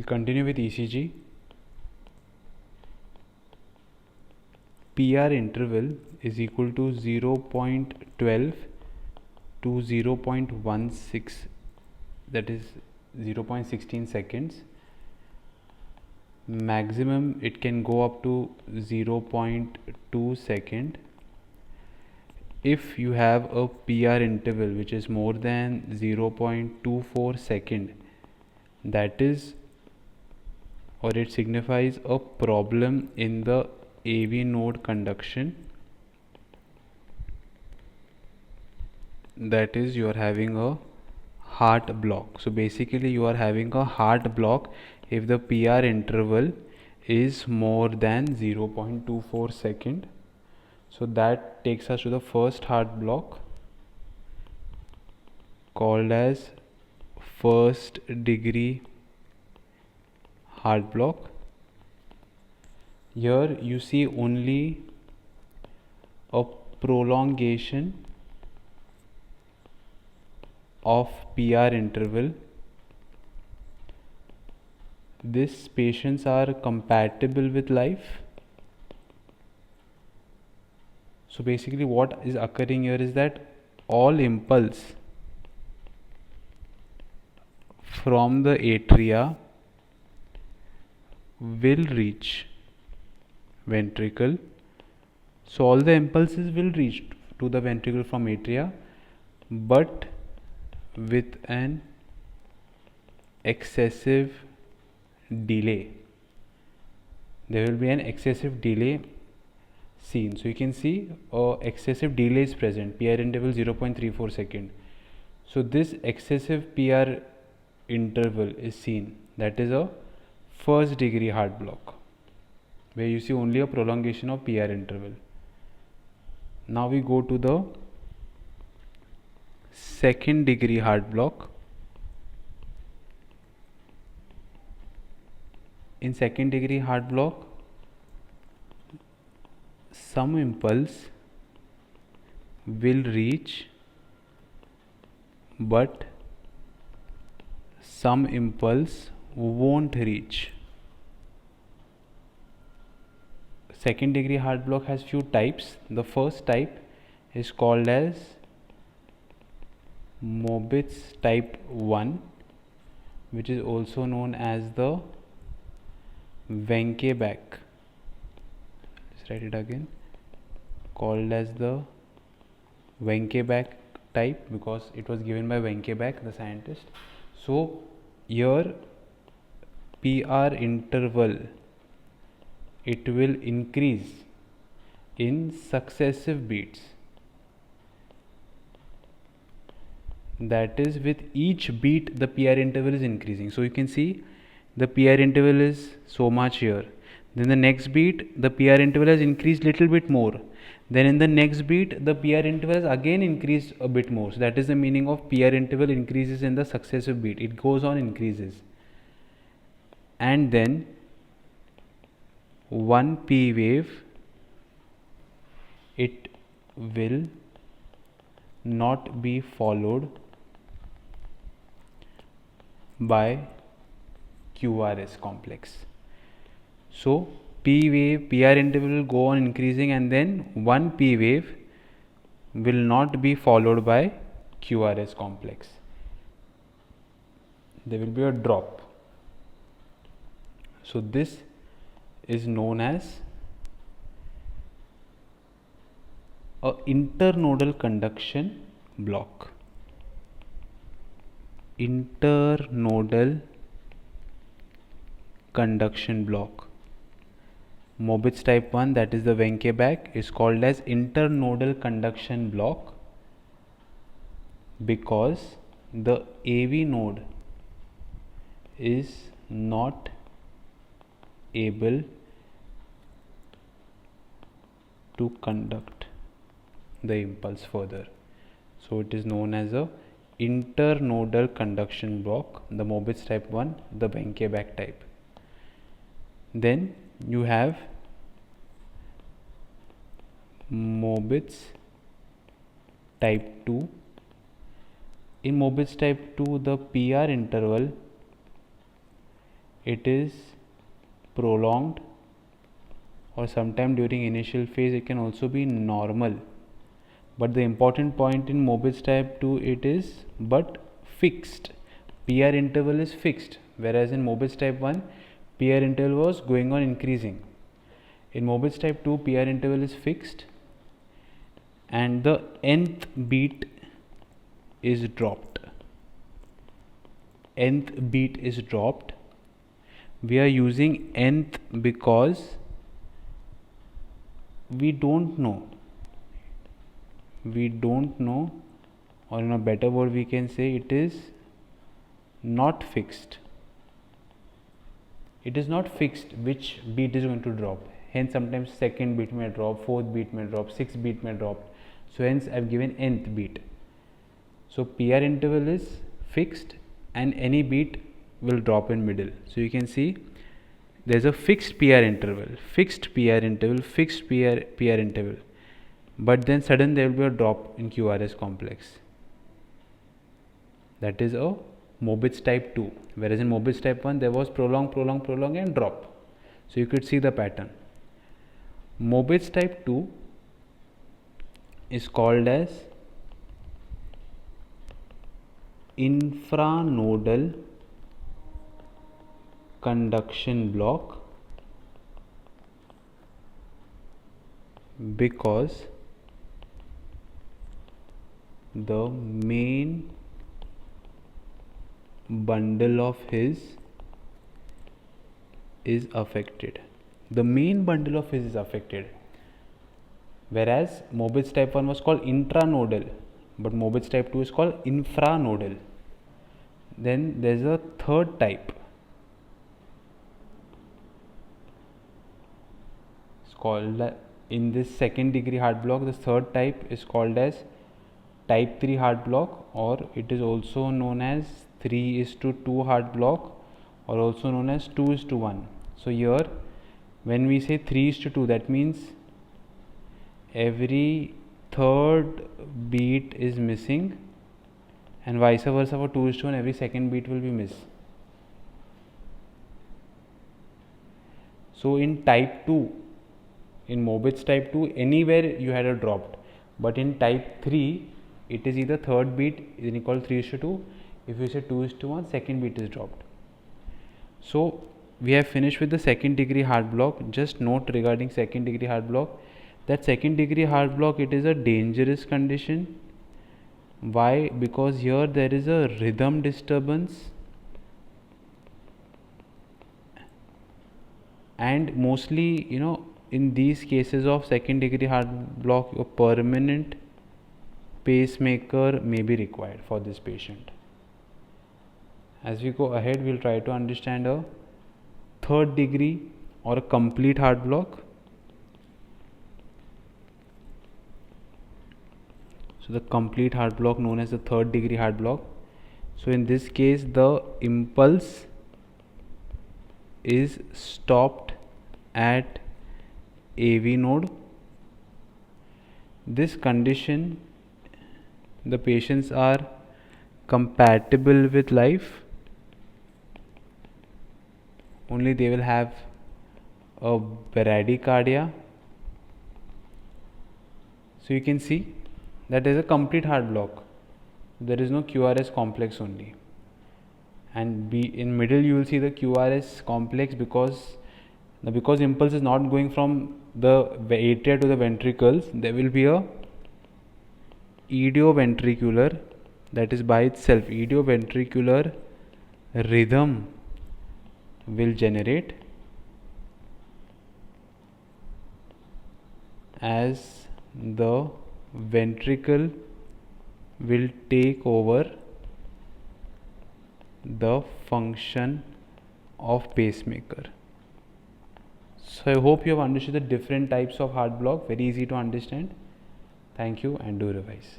We'll continue with ECG. PR interval is equal to 0.12 to 0.16, that is 0.16 seconds. Maximum it can go up to 0.2 second. If you have a PR interval which is more than 0.24 second, that is, or it signifies a problem in the AV node conduction, that is, you are having a heart block. So basically you are having a heart block if the PR interval is more than 0.24 second. So that takes us to the first heart block, called as first degree heart block. Here you see only a prolongation of PR interval. These patients are compatible with life. So basically what is occurring here is that all impulse from the atria will reach ventricle. So all the impulses will reach to the ventricle from atria, but with an excessive delay. There will be an excessive delay seen. So you can see excessive delay is present, PR interval 0.34 second. So this excessive PR interval is seen, that is a first degree heart block, where you see only a prolongation of PR interval. Now we go to the second degree heart block. In second degree heart block, some impulse will reach, but some impulse won't reach. Second degree heart block has few types. The first type is called as Mobitz type 1, which is also known as the Wenckebach. Let's write it again. Called as the Wenckebach type because it was given by Wenckebach, the scientist. So here PR interval, it will increase in successive beats. That is, with each beat the PR interval is increasing. So you can see the PR interval is so much here. Then the next beat the PR interval has increased little bit more. Then in the next beat the PR interval has again increased a bit more. So that is the meaning of PR interval increases in the successive beat. It goes on increases. And then one P wave, it will not be followed by QRS complex. So P wave, PR interval will go on increasing, and then one P wave will not be followed by QRS complex. There will be a drop. So this is known as a internodal conduction block. Internodal conduction block. Mobitz type 1, that is the Wenckebach, is called as internodal conduction block because the AV node is not able to conduct the impulse further. So it is known as a internodal conduction block, the Mobitz type 1, the Wenckebach type. Then you have Mobitz type 2. In Mobitz type 2, the PR interval it is prolonged, or sometime during initial phase it can also be normal. But the important point in Mobitz type 2, it is but fixed. PR interval is fixed, whereas in Mobitz type 1 PR interval was going on increasing. In Mobitz type 2 PR interval is fixed and the nth beat is dropped. Nth beat is dropped. We are using nth because we don't know, or in a better word we can say it is not fixed. It is not fixed which beat is going to drop. Hence sometimes second beat may drop, fourth beat may drop, sixth beat may drop. So hence I have given nth beat. So PR interval is fixed and any beat will drop in middle. So you can see there is a fixed PR interval, fixed PR interval, fixed PR interval. But then sudden there will be a drop in QRS complex. That is a Mobitz type 2. Whereas in Mobitz type 1 there was prolong and drop. So you could see the pattern. Mobitz type 2 is called as infranodal conduction block because the main bundle of his is affected. The main bundle of his is affected. Whereas Mobitz type 1 was called intranodal, but Mobitz type 2 is called infranodal. Then there is a third type. It's called, in this second degree heart block, the third type is called as type 3 heart block, or it is also known as 3:2 heart block, or also known as 2:1. So here when we say 3:2, that means every third beat is missing, and vice versa for 2:1, every second beat will be missed. So in type 2, in Mobitz type 2, anywhere you had a dropped, but in type 3 it is either third beat is equal to 3:2. If you say 2:1, second beat is dropped. So we have finished with the second degree heart block. Just note regarding second degree heart block, that second degree heart block, it is a dangerous condition. Why? Because here there is a rhythm disturbance, and mostly in these cases of second degree heart block, a permanent pacemaker may be required for this patient. As we go ahead, we'll try to understand a third degree or a complete heart block. So the complete heart block, known as the third degree heart block. So in this case the impulse is stopped at AV node. This condition, the patients are compatible with life, only they will have a bradycardia. So you can see that there is a complete heart block, there is no QRS complex only, and in middle you will see the QRS complex because impulse is not going from the atria to the ventricles. There will be a idioventricular, that is by itself idioventricular rhythm will generate as the ventricle will take over the function of pacemaker. So I hope you have understood the different types of heart block, very easy to understand. Thank you and do revise.